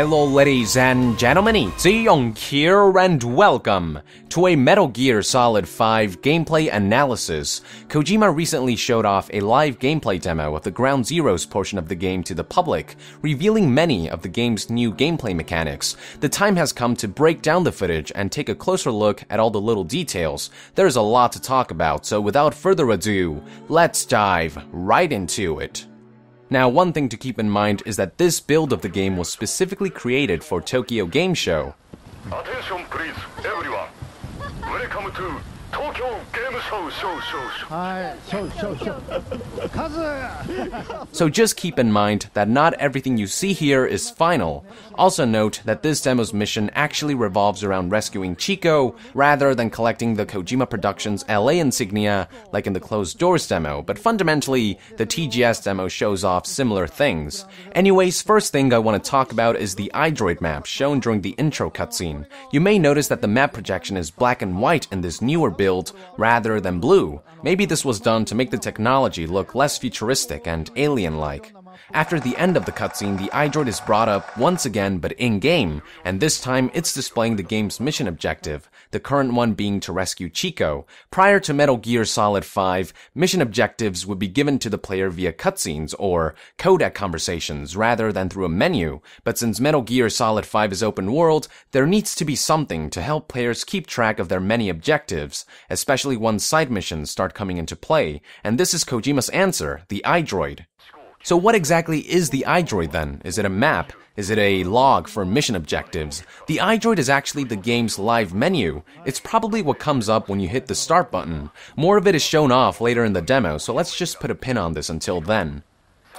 Hello ladies and gentlemen, it's Young here and welcome to a Metal Gear Solid 5 gameplay analysis. Kojima recently showed off a live gameplay demo of the Ground Zeroes portion of the game to the public, revealing many of the game's new gameplay mechanics. The time has come to break down the footage and take a closer look at all the little details. There's a lot to talk about, so without further ado, let's dive right into it. Now, one thing to keep in mind is that this build of the game was specifically created for Tokyo Game Show. Attention please, everyone. Welcome to Tokyo Game Show. So just keep in mind that not everything you see here is final. Also note that this demo's mission actually revolves around rescuing Chico, rather than collecting the Kojima Productions LA insignia like in the Closed Doors demo, but fundamentally, the TGS demo shows off similar things. Anyways, first thing I want to talk about is the Idroid map shown during the intro cutscene. You may notice that the map projection is black and white in this newer build, rather than blue. Maybe this was done to make the technology look less futuristic and alien-like. After the end of the cutscene, the Idroid is brought up once again but in-game, and this time it's displaying the game's mission objective, the current one being to rescue Chico. Prior to Metal Gear Solid 5, mission objectives would be given to the player via cutscenes or codec conversations rather than through a menu, but since Metal Gear Solid 5 is open world, there needs to be something to help players keep track of their many objectives, especially once side missions start coming into play, and this is Kojima's answer, the Idroid. So what exactly is the Idroid then? Is it a map? Is it a log for mission objectives? The Idroid is actually the game's live menu. It's probably what comes up when you hit the start button. More of it is shown off later in the demo, so let's just put a pin on this until then.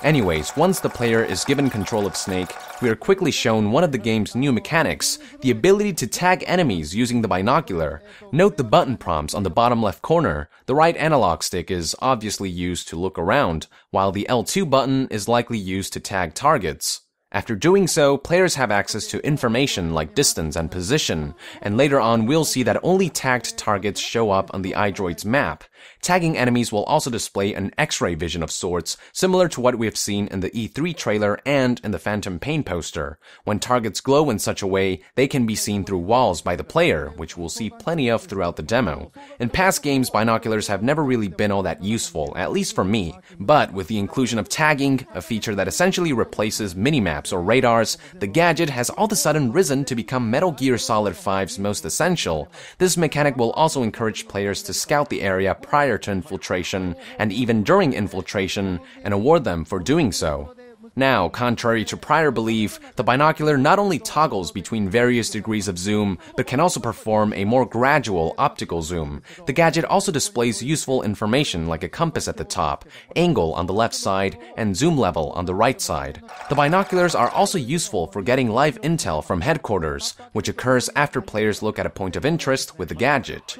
Anyways, once the player is given control of Snake, we are quickly shown one of the game's new mechanics, the ability to tag enemies using the binocular. Note the button prompts on the bottom left corner. The right analog stick is obviously used to look around, while the L2 button is likely used to tag targets. After doing so, players have access to information like distance and position, and later on we'll see that only tagged targets show up on the Idroid's map. Tagging enemies will also display an X-ray vision of sorts, similar to what we have seen in the E3 trailer and in the Phantom Pain poster. When targets glow in such a way, they can be seen through walls by the player, which we'll see plenty of throughout the demo. In past games, binoculars have never really been all that useful, at least for me, but with the inclusion of tagging, a feature that essentially replaces minimaps or radars, the gadget has all of a sudden risen to become Metal Gear Solid 5's most essential. This mechanic will also encourage players to scout the area prior to infiltration, and even during infiltration, and award them for doing so. Now, contrary to prior belief, the binocular not only toggles between various degrees of zoom, but can also perform a more gradual optical zoom. The gadget also displays useful information like a compass at the top, angle on the left side, and zoom level on the right side. The binoculars are also useful for getting live intel from headquarters, which occurs after players look at a point of interest with the gadget.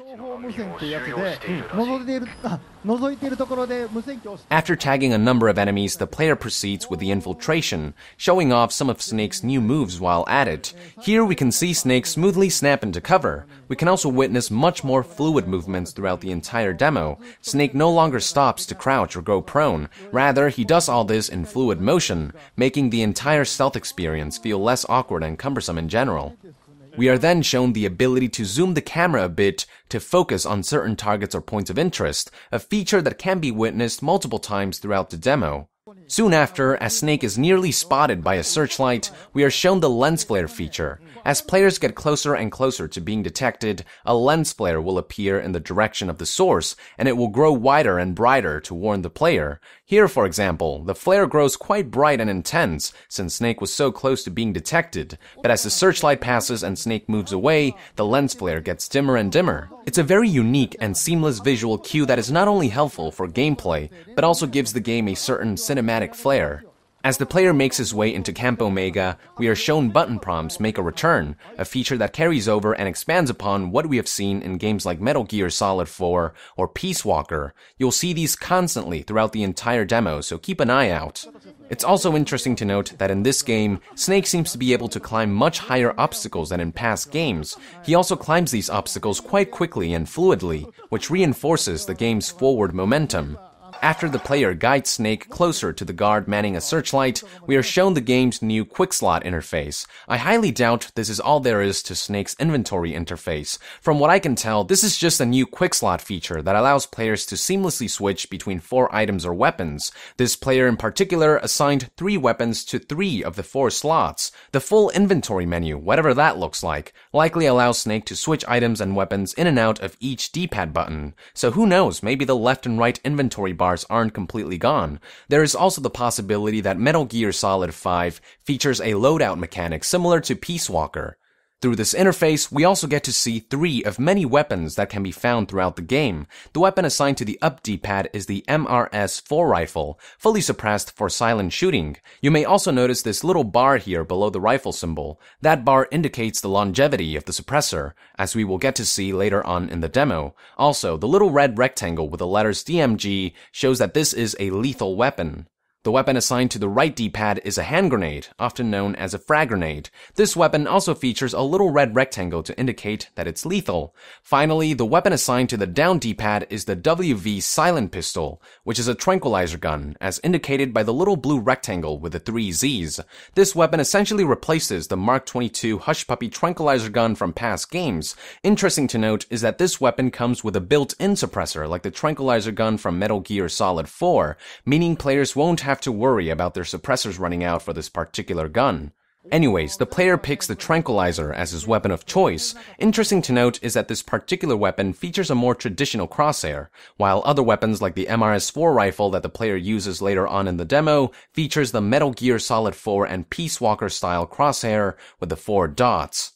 After tagging a number of enemies, the player proceeds with the infiltration, showing off some of Snake's new moves while at it. Here we can see Snake smoothly snap into cover. We can also witness much more fluid movements throughout the entire demo. Snake no longer stops to crouch or go prone. Rather, he does all this in fluid motion, making the entire stealth experience feel less awkward and cumbersome in general. We are then shown the ability to zoom the camera a bit to focus on certain targets or points of interest, a feature that can be witnessed multiple times throughout the demo. Soon after, as Snake is nearly spotted by a searchlight, we are shown the lens flare feature. As players get closer and closer to being detected, a lens flare will appear in the direction of the source, and it will grow wider and brighter to warn the player. Here, for example, the flare grows quite bright and intense, since Snake was so close to being detected, but as the searchlight passes and Snake moves away, the lens flare gets dimmer and dimmer. It's a very unique and seamless visual cue that is not only helpful for gameplay, but also gives the game a certain cinematic flair. As the player makes his way into Camp Omega, we are shown button prompts make a return, a feature that carries over and expands upon what we have seen in games like Metal Gear Solid 4 or Peace Walker. You'll see these constantly throughout the entire demo, so keep an eye out. It's also interesting to note that in this game, Snake seems to be able to climb much higher obstacles than in past games. He also climbs these obstacles quite quickly and fluidly, which reinforces the game's forward momentum. After the player guides Snake closer to the guard manning a searchlight, we are shown the game's new quick slot interface. I highly doubt this is all there is to Snake's inventory interface. From what I can tell, this is just a new quick slot feature that allows players to seamlessly switch between 4 items or weapons. This player in particular assigned 3 weapons to 3 of the 4 slots. The full inventory menu, whatever that looks like, likely allows Snake to switch items and weapons in and out of each D-pad button. So who knows, maybe the left and right inventory bars aren't completely gone. There is also the possibility that Metal Gear Solid 5 features a loadout mechanic similar to Peace Walker. Through this interface, we also get to see 3 of many weapons that can be found throughout the game. The weapon assigned to the up D-pad is the MRS-4 rifle, fully suppressed for silent shooting. You may also notice this little bar here below the rifle symbol. That bar indicates the longevity of the suppressor, as we will get to see later on in the demo. Also, the little red rectangle with the letters DMG shows that this is a lethal weapon. The weapon assigned to the right D-pad is a hand grenade, often known as a frag grenade. This weapon also features a little red rectangle to indicate that it's lethal. Finally, the weapon assigned to the down D-pad is the WV silent pistol, which is a tranquilizer gun, as indicated by the little blue rectangle with the 3 Zs. This weapon essentially replaces the Mark 22 Hush Puppy tranquilizer gun from past games. Interesting to note is that this weapon comes with a built-in suppressor like the tranquilizer gun from Metal Gear Solid 4, meaning players won't have to worry about their suppressors running out for this particular gun. Anyways, the player picks the tranquilizer as his weapon of choice. Interesting to note is that this particular weapon features a more traditional crosshair, while other weapons like the MRS-4 rifle that the player uses later on in the demo features the Metal Gear Solid 4 and Peace Walker style crosshair with the 4 dots.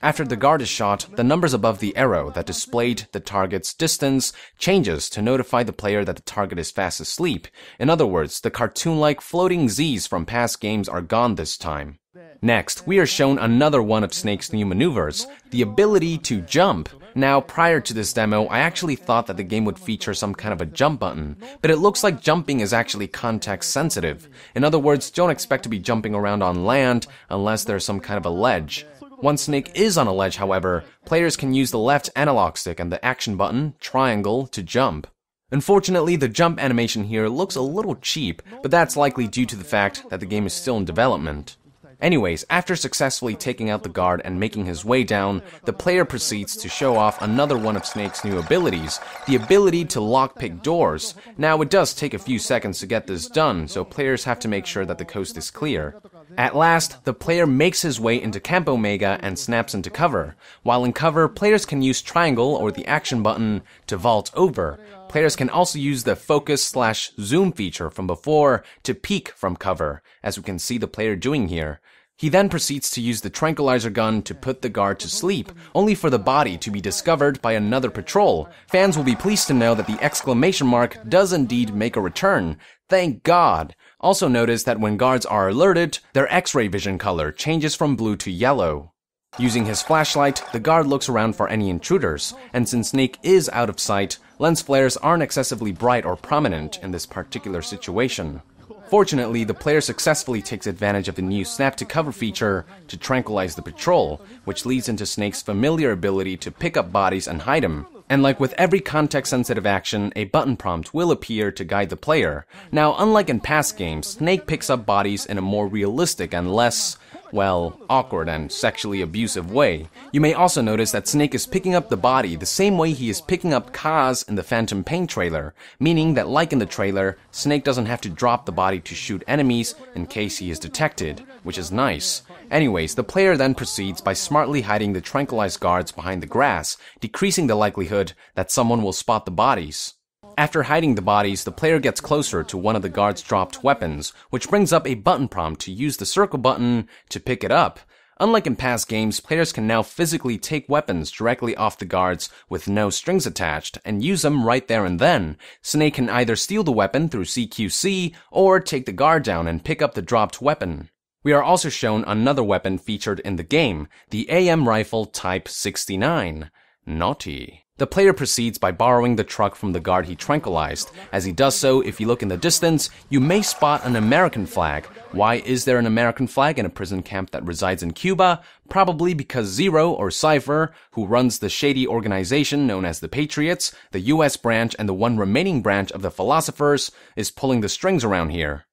After the guard is shot, the numbers above the arrow that displayed the target's distance changes to notify the player that the target is fast asleep. In other words, the cartoon-like floating Zs from past games are gone this time. Next, we are shown another one of Snake's new maneuvers, the ability to jump. Now, prior to this demo, I actually thought that the game would feature some kind of a jump button, but it looks like jumping is actually context sensitive. In other words, don't expect to be jumping around on land unless there's some kind of a ledge. Once Snake is on a ledge, however, players can use the left analog stick and the action button, triangle, to jump. Unfortunately, the jump animation here looks a little cheap, but that's likely due to the fact that the game is still in development. Anyways, after successfully taking out the guard and making his way down, the player proceeds to show off another one of Snake's new abilities, the ability to lockpick doors. Now, it does take a few seconds to get this done, so players have to make sure that the coast is clear. At last, the player makes his way into Camp Omega and snaps into cover. While in cover, players can use triangle or the action button to vault over. Players can also use the focus/zoom feature from before to peek from cover, as we can see the player doing here. He then proceeds to use the tranquilizer gun to put the guard to sleep, only for the body to be discovered by another patrol. Fans will be pleased to know that the exclamation mark does indeed make a return. Thank God! Also notice that when guards are alerted, their X-ray vision color changes from blue to yellow. Using his flashlight, the guard looks around for any intruders, and since Snake is out of sight, lens flares aren't excessively bright or prominent in this particular situation. Fortunately, the player successfully takes advantage of the new snap to cover feature to tranquilize the patrol, which leads into Snake's familiar ability to pick up bodies and hide them. And like with every context-sensitive action, a button prompt will appear to guide the player. Now, unlike in past games, Snake picks up bodies in a more realistic and less, well, awkward and sexually abusive way. You may also notice that Snake is picking up the body the same way he is picking up Kaz in the Phantom Pain trailer, meaning that like in the trailer, Snake doesn't have to drop the body to shoot enemies in case he is detected, which is nice. Anyways, the player then proceeds by smartly hiding the tranquilized guards behind the grass, decreasing the likelihood that someone will spot the bodies. After hiding the bodies, the player gets closer to one of the guards' dropped weapons, which brings up a button prompt to use the circle button to pick it up. Unlike in past games, players can now physically take weapons directly off the guards with no strings attached and use them right there and then. Snake can either steal the weapon through CQC or take the guard down and pick up the dropped weapon. We are also shown another weapon featured in the game, the AM rifle Type 69. Naughty. The player proceeds by borrowing the truck from the guard he tranquilized. As he does so, if you look in the distance, you may spot an American flag. Why is there an American flag in a prison camp that resides in Cuba? Probably because Zero, or Cypher, who runs the shady organization known as the Patriots, the US branch and the one remaining branch of the Philosophers, is pulling the strings around here.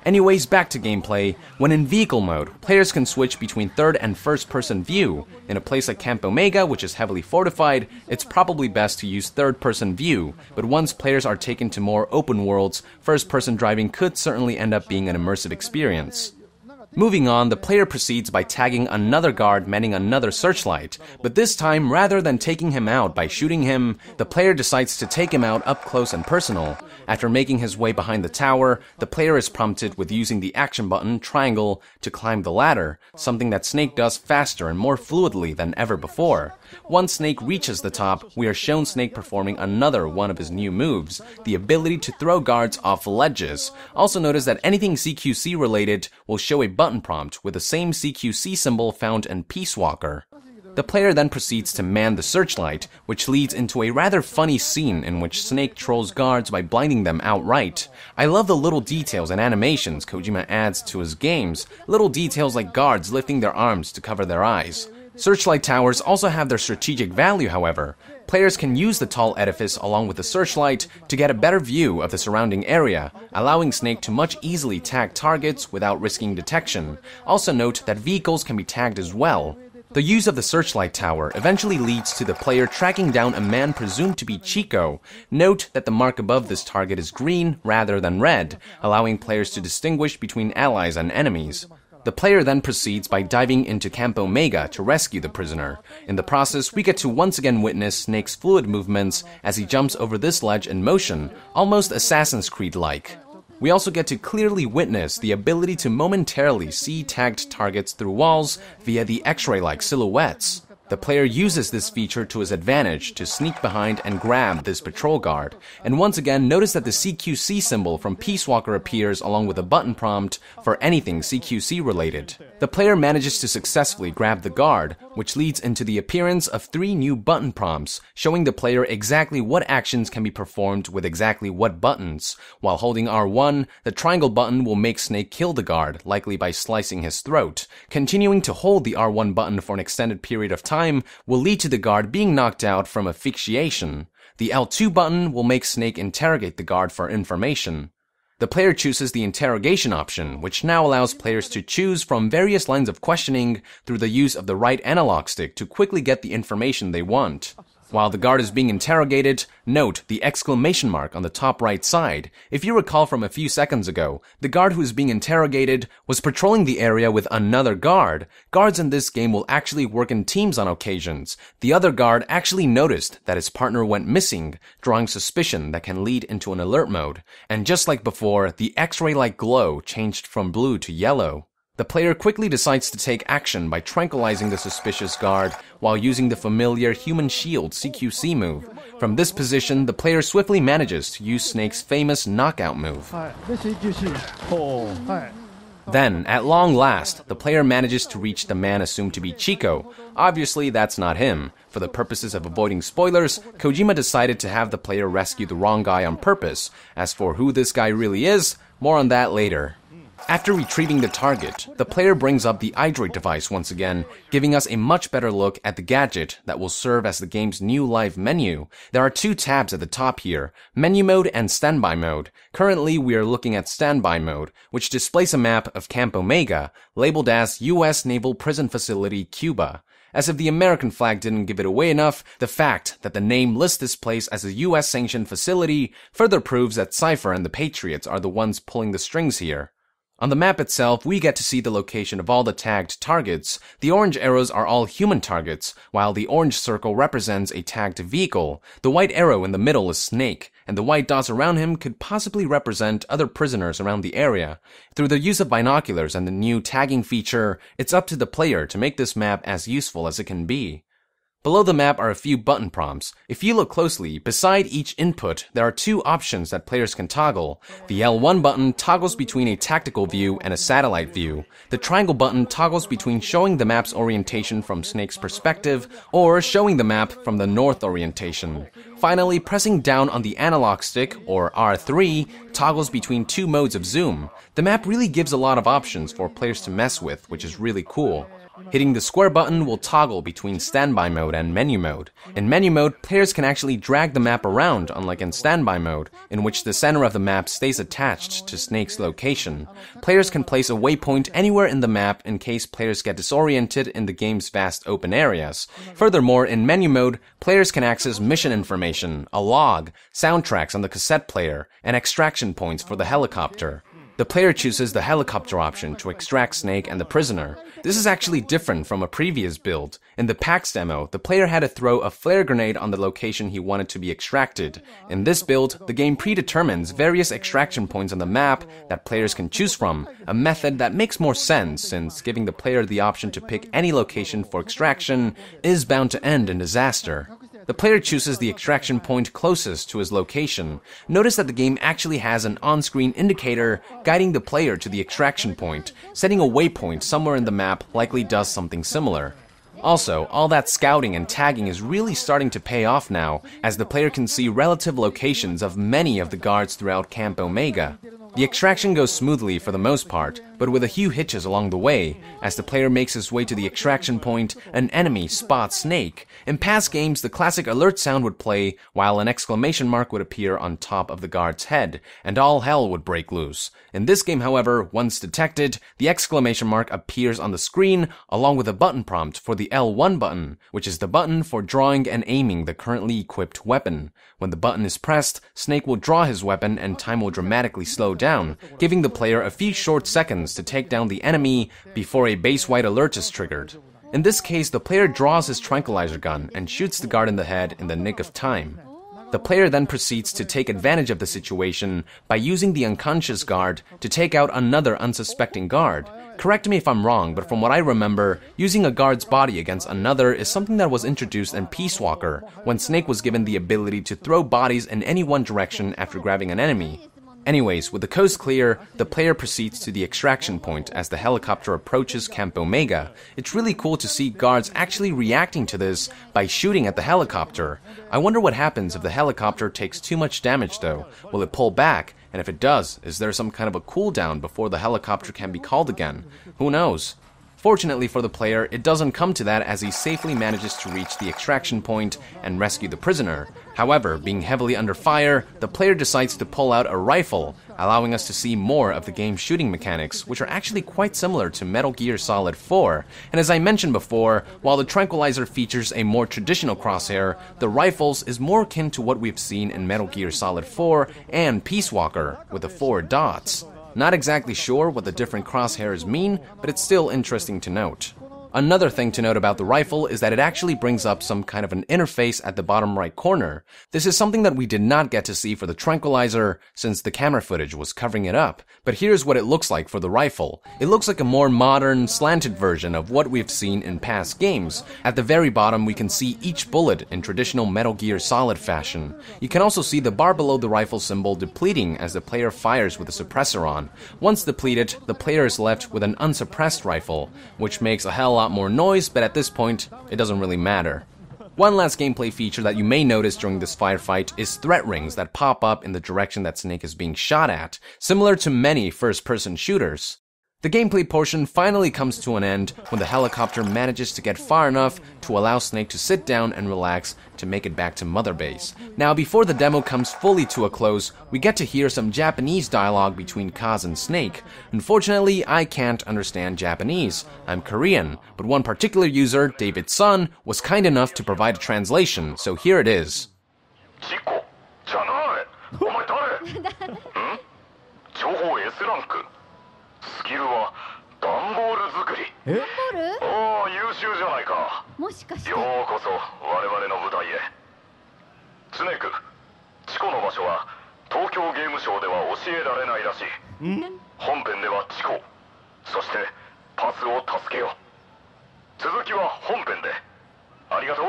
Anyways, back to gameplay. When in vehicle mode, players can switch between third and first person view. In a place like Camp Omega, which is heavily fortified, it's probably best to use third person view, but once players are taken to more open worlds, first person driving could certainly end up being an immersive experience. Moving on, the player proceeds by tagging another guard manning another searchlight, but this time, rather than taking him out by shooting him, the player decides to take him out up close and personal. After making his way behind the tower, the player is prompted with using the action button, triangle, to climb the ladder, something that Snake does faster and more fluidly than ever before. Once Snake reaches the top, we are shown Snake performing another one of his new moves, the ability to throw guards off ledges. Also notice that anything CQC related will show a button prompt with the same CQC symbol found in Peace Walker. The player then proceeds to man the searchlight, which leads into a rather funny scene in which Snake trolls guards by blinding them outright. I love the little details and animations Kojima adds to his games, little details like guards lifting their arms to cover their eyes. Searchlight towers also have their strategic value, however. Players can use the tall edifice along with the searchlight to get a better view of the surrounding area, allowing Snake to much easily tag targets without risking detection. Also note that vehicles can be tagged as well. The use of the searchlight tower eventually leads to the player tracking down a man presumed to be Chico. Note that the mark above this target is green rather than red, allowing players to distinguish between allies and enemies. The player then proceeds by diving into Camp Omega to rescue the prisoner. In the process, we get to once again witness Snake's fluid movements as he jumps over this ledge in motion, almost Assassin's Creed-like. We also get to clearly witness the ability to momentarily see tagged targets through walls via the X-ray-like silhouettes. The player uses this feature to his advantage to sneak behind and grab this patrol guard. And once again, notice that the CQC symbol from Peace Walker appears along with a button prompt for anything CQC related. The player manages to successfully grab the guard, which leads into the appearance of 3 new button prompts, showing the player exactly what actions can be performed with exactly what buttons. While holding R1, the triangle button will make Snake kill the guard, likely by slicing his throat. Continuing to hold the R1 button for an extended period of time will lead to the guard being knocked out from asphyxiation. The L2 button will make Snake interrogate the guard for information. The player chooses the interrogation option, which now allows players to choose from various lines of questioning through the use of the right analog stick to quickly get the information they want. While the guard is being interrogated, note the exclamation mark on the top right side. If you recall from a few seconds ago, the guard who is being interrogated was patrolling the area with another guard. Guards in this game will actually work in teams on occasions. The other guard actually noticed that his partner went missing, drawing suspicion that can lead into an alert mode. And just like before, the X-ray-like glow changed from blue to yellow. The player quickly decides to take action by tranquilizing the suspicious guard while using the familiar human shield CQC move. From this position, the player swiftly manages to use Snake's famous knockout move. Then, at long last, the player manages to reach the man assumed to be Chico. Obviously, that's not him. For the purposes of avoiding spoilers, Kojima decided to have the player rescue the wrong guy on purpose. As for who this guy really is, more on that later. After retrieving the target, the player brings up the Idroid device once again, giving us a much better look at the gadget that will serve as the game's new live menu. There are 2 tabs at the top here, Menu Mode and Standby Mode. Currently, we are looking at Standby Mode, which displays a map of Camp Omega, labeled as U.S. Naval Prison Facility, Cuba. As if the American flag didn't give it away enough, the fact that the name lists this place as a US-sanctioned facility further proves that Cypher and the Patriots are the ones pulling the strings here. On the map itself, we get to see the location of all the tagged targets. The orange arrows are all human targets, while the orange circle represents a tagged vehicle. The white arrow in the middle is Snake, and the white dots around him could possibly represent other prisoners around the area. Through the use of binoculars and the new tagging feature, it's up to the player to make this map as useful as it can be. Below the map are a few button prompts. If you look closely, beside each input, there are two options that players can toggle. The L1 button toggles between a tactical view and a satellite view. The triangle button toggles between showing the map's orientation from Snake's perspective or showing the map from the north orientation. Finally, pressing down on the analog stick, or R3, toggles between two modes of zoom. The map really gives a lot of options for players to mess with, which is really cool. Hitting the square button will toggle between standby mode and menu mode. In menu mode, players can actually drag the map around, unlike in standby mode, in which the center of the map stays attached to Snake's location. Players can place a waypoint anywhere in the map in case players get disoriented in the game's vast open areas. Furthermore, in menu mode, players can access mission information, a log, soundtracks on the cassette player, and extraction points for the helicopter. The player chooses the helicopter option to extract Snake and the prisoner. This is actually different from a previous build. In the PAX demo, the player had to throw a flare grenade on the location he wanted to be extracted. In this build, the game predetermines various extraction points on the map that players can choose from, a method that makes more sense since giving the player the option to pick any location for extraction is bound to end in disaster. The player chooses the extraction point closest to his location. Notice that the game actually has an on-screen indicator guiding the player to the extraction point. Setting a waypoint somewhere in the map likely does something similar. Also, all that scouting and tagging is really starting to pay off now, as the player can see relative locations of many of the guards throughout Camp Omega. The extraction goes smoothly for the most part, but with a few hitches along the way. As the player makes his way to the extraction point, an enemy spots Snake. In past games, the classic alert sound would play, while an exclamation mark would appear on top of the guard's head, and all hell would break loose. In this game, however, once detected, the exclamation mark appears on the screen, along with a button prompt for the L1 button, which is the button for drawing and aiming the currently equipped weapon. When the button is pressed, Snake will draw his weapon and time will dramatically slow down, giving the player a few short seconds to take down the enemy before a base-wide alert is triggered. In this case, the player draws his tranquilizer gun and shoots the guard in the head in the nick of time. The player then proceeds to take advantage of the situation by using the unconscious guard to take out another unsuspecting guard. Correct me if I'm wrong, but from what I remember, using a guard's body against another is something that was introduced in Peace Walker, when Snake was given the ability to throw bodies in any one direction after grabbing an enemy. Anyways, with the coast clear, the player proceeds to the extraction point as the helicopter approaches Camp Omega. It's really cool to see guards actually reacting to this by shooting at the helicopter. I wonder what happens if the helicopter takes too much damage though. Will it pull back? And if it does, is there some kind of a cooldown before the helicopter can be called again? Who knows? Fortunately for the player, it doesn't come to that as he safely manages to reach the extraction point and rescue the prisoner. However, being heavily under fire, the player decides to pull out a rifle, allowing us to see more of the game's shooting mechanics, which are actually quite similar to Metal Gear Solid 4. And as I mentioned before, while the tranquilizer features a more traditional crosshair, the rifles is more akin to what we've seen in Metal Gear Solid 4 and Peace Walker, with the 4 dots. Not exactly sure what the different crosshairs mean, but it's still interesting to note. Another thing to note about the rifle is that it actually brings up some kind of an interface at the bottom right corner. This is something that we did not get to see for the tranquilizer since the camera footage was covering it up. But here's what it looks like for the rifle. It looks like a more modern, slanted version of what we've seen in past games. At the very bottom, we can see each bullet in traditional Metal Gear Solid fashion. You can also see the bar below the rifle symbol depleting as the player fires with the suppressor on. Once depleted, the player is left with an unsuppressed rifle, which makes a hell lot more noise, but at this point, it doesn't really matter. One last gameplay feature that you may notice during this firefight is threat rings that pop up in the direction that Snake is being shot at, similar to many first-person shooters. The gameplay portion finally comes to an end when the helicopter manages to get far enough to allow Snake to sit down and relax to make it back to Mother Base. Now, before the demo comes fully to a close, we get to hear some Japanese dialogue between Kaz and Snake. Unfortunately, I can't understand Japanese. I'm Korean, but one particular user, David's son, was kind enough to provide a translation, so here it is. Chico, じゃない。お前誰？ん？情報 S ランク。スキルは段ボール作り。段ボール？おお、優秀じゃないか。もしかして。ようこそ我々の舞台へ。スネーク、チコの場所は東京ゲームショウでは教えられないらしい。本編ではチコ、そしてパスを助けよう。続きは本編で。ありがとう。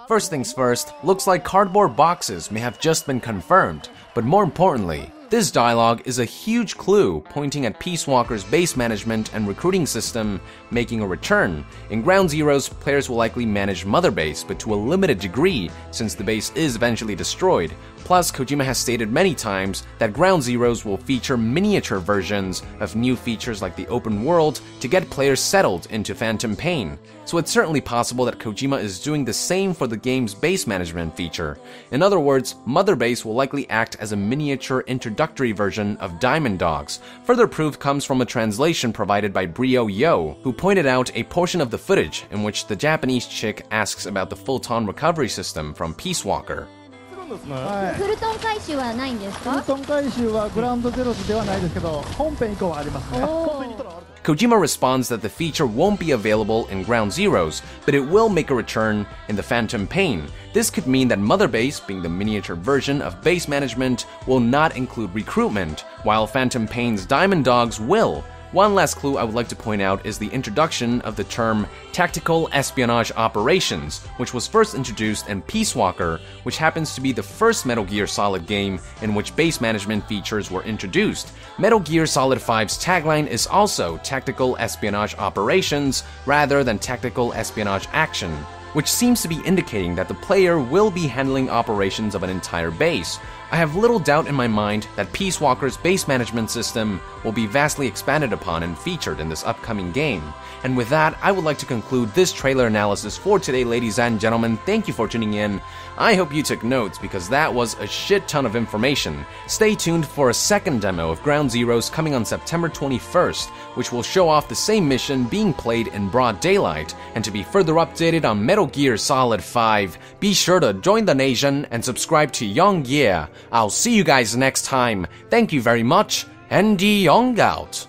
First things first, looks like cardboard boxes may have just been confirmed, but more importantly, this dialogue is a huge clue pointing at Peace Walker's base management and recruiting system making a return. In Ground Zeroes, players will likely manage Mother Base, but to a limited degree, since the base is eventually destroyed. Plus, Kojima has stated many times that Ground Zeroes will feature miniature versions of new features like the open world to get players settled into Phantom Pain. So it's certainly possible that Kojima is doing the same for the game's base management feature. In other words, Mother Base will likely act as a miniature introductory version of Diamond Dogs. Further proof comes from a translation provided by Brio Yo, who pointed out a portion of the footage in which the Japanese chick asks about the Fulton recovery system from Peace Walker. フルトン回収はないんですか？フルトン回収はグラウンドゼロスではないですけど、本編以降はありますね。本編にとらある。Kojima responds that the feature won't be available in Ground Zeroes, but it will make a return in the Phantom Pain. This could mean that Mother Base, being the miniature version of base management, will not include recruitment, while Phantom Pain's Diamond Dogs will. One last clue I would like to point out is the introduction of the term Tactical Espionage Operations, which was first introduced in Peace Walker, which happens to be the first Metal Gear Solid game in which base management features were introduced. Metal Gear Solid 5's tagline is also Tactical Espionage Operations rather than Tactical Espionage Action, which seems to be indicating that the player will be handling operations of an entire base. I have little doubt in my mind that Peace Walker's base management system will be vastly expanded upon and featured in this upcoming game. And with that, I would like to conclude this trailer analysis for today, ladies and gentlemen. Thank you for tuning in. I hope you took notes because that was a shit ton of information. Stay tuned for a second demo of Ground Zeroes coming on September 21st, which will show off the same mission being played in broad daylight. And to be further updated on Metal Gear Solid 5, be sure to join the nation and subscribe to Young Year. I'll see you guys next time. Thank you very much, and Young out.